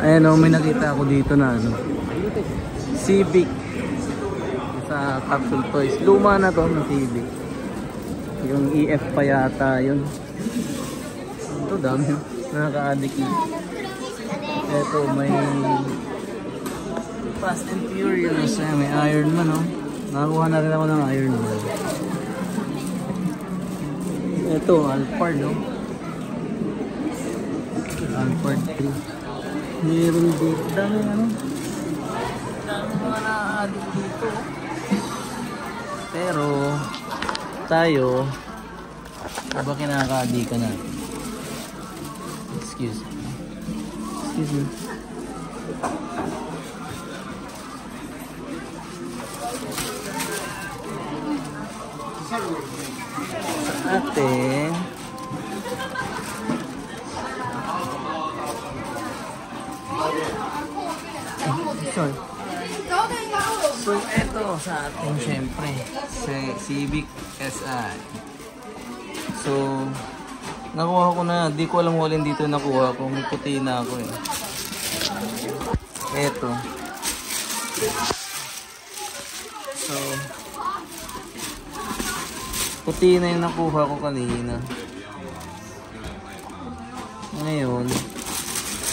Ayan o, may nakita ako dito na ano, Civic sa Capsule Toys. Luma na to na Civic. Yung EF pa yata yun. Ito dami yun. Nakaka-addict yun. Ito may Fast and Furious. Ayan, may Iron Man o. Nakakuha na rin ako ng Iron Man. Ito, Alphard o. Alphard 3. Meron dito. Dami ano. Dami mga nakaka-addict dito. Pero tayo, diba kinaka-addict ka natin? Excuse me. Excuse me. Sa atin, sorry. So eto sa atin syempre si Civic SI. So nakuha ko na, di ko alam walin dito nakuha ko, may puti na ako eh. Eto. So puti na yung nakuha ko kanina. Ngayon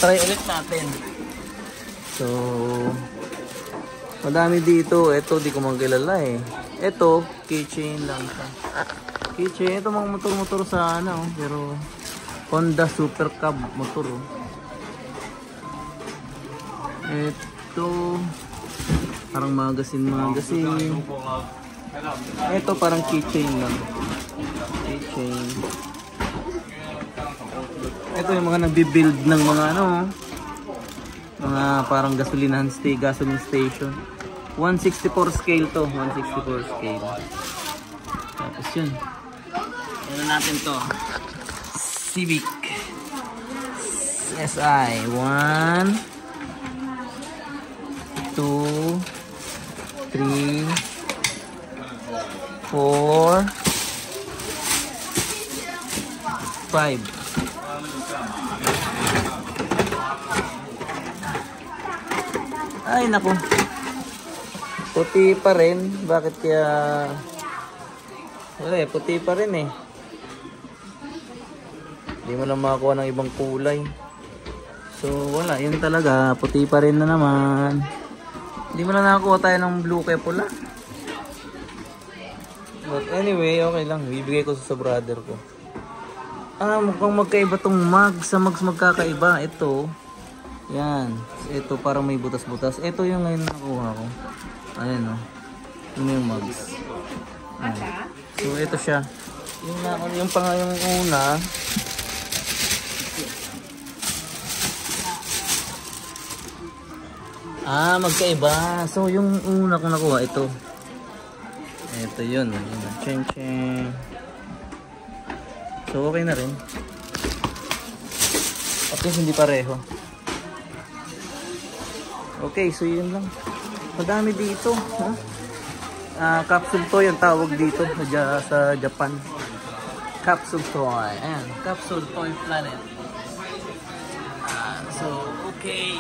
try ulit natin. So madami dito. Ito di ko magkilala eh. Ito keychain lang siya. Keychain. Ito mga motor-motor sana oh. Pero Honda Super Cab motor oh. Ito parang magazine. Ito parang keychain lang. Keychain. Ito yung mga nagbi-build ng mga ano, mga parang gasoline station. 164 scale to, 164 scale. Tapos yun. Ano natin to? Civic SI 1 2 3 4 5. Ay naku, puti pa rin. Bakit kaya wala eh, puti pa rin eh. Hindi mo lang makakuha ng ibang kulay. So wala, yun talaga, puti pa rin na naman. Hindi mo lang nakakuha tayo ng blue kaya pula. But anyway, okay lang, bibigay ko sa brother ko. Mukhang magkaiba tong mags. Sa mags magkakaiba. Ito yan, ito parang may butas-butas. Ito yung ngayon nakuha ko. Ayan o. Yun yung mags. Ayan. So ito siya. Yung una. Magkaiba. So yung una kong nakuha, ito. Ito yun. Cheng cheng. So okay na rin. At least hindi pareho. Okay, so yun lang. Madami dito. Huh? Capsule toy ang tawag dito sa Japan. Capsule toy. Ayan, Capsule Toy Planet. So, okay.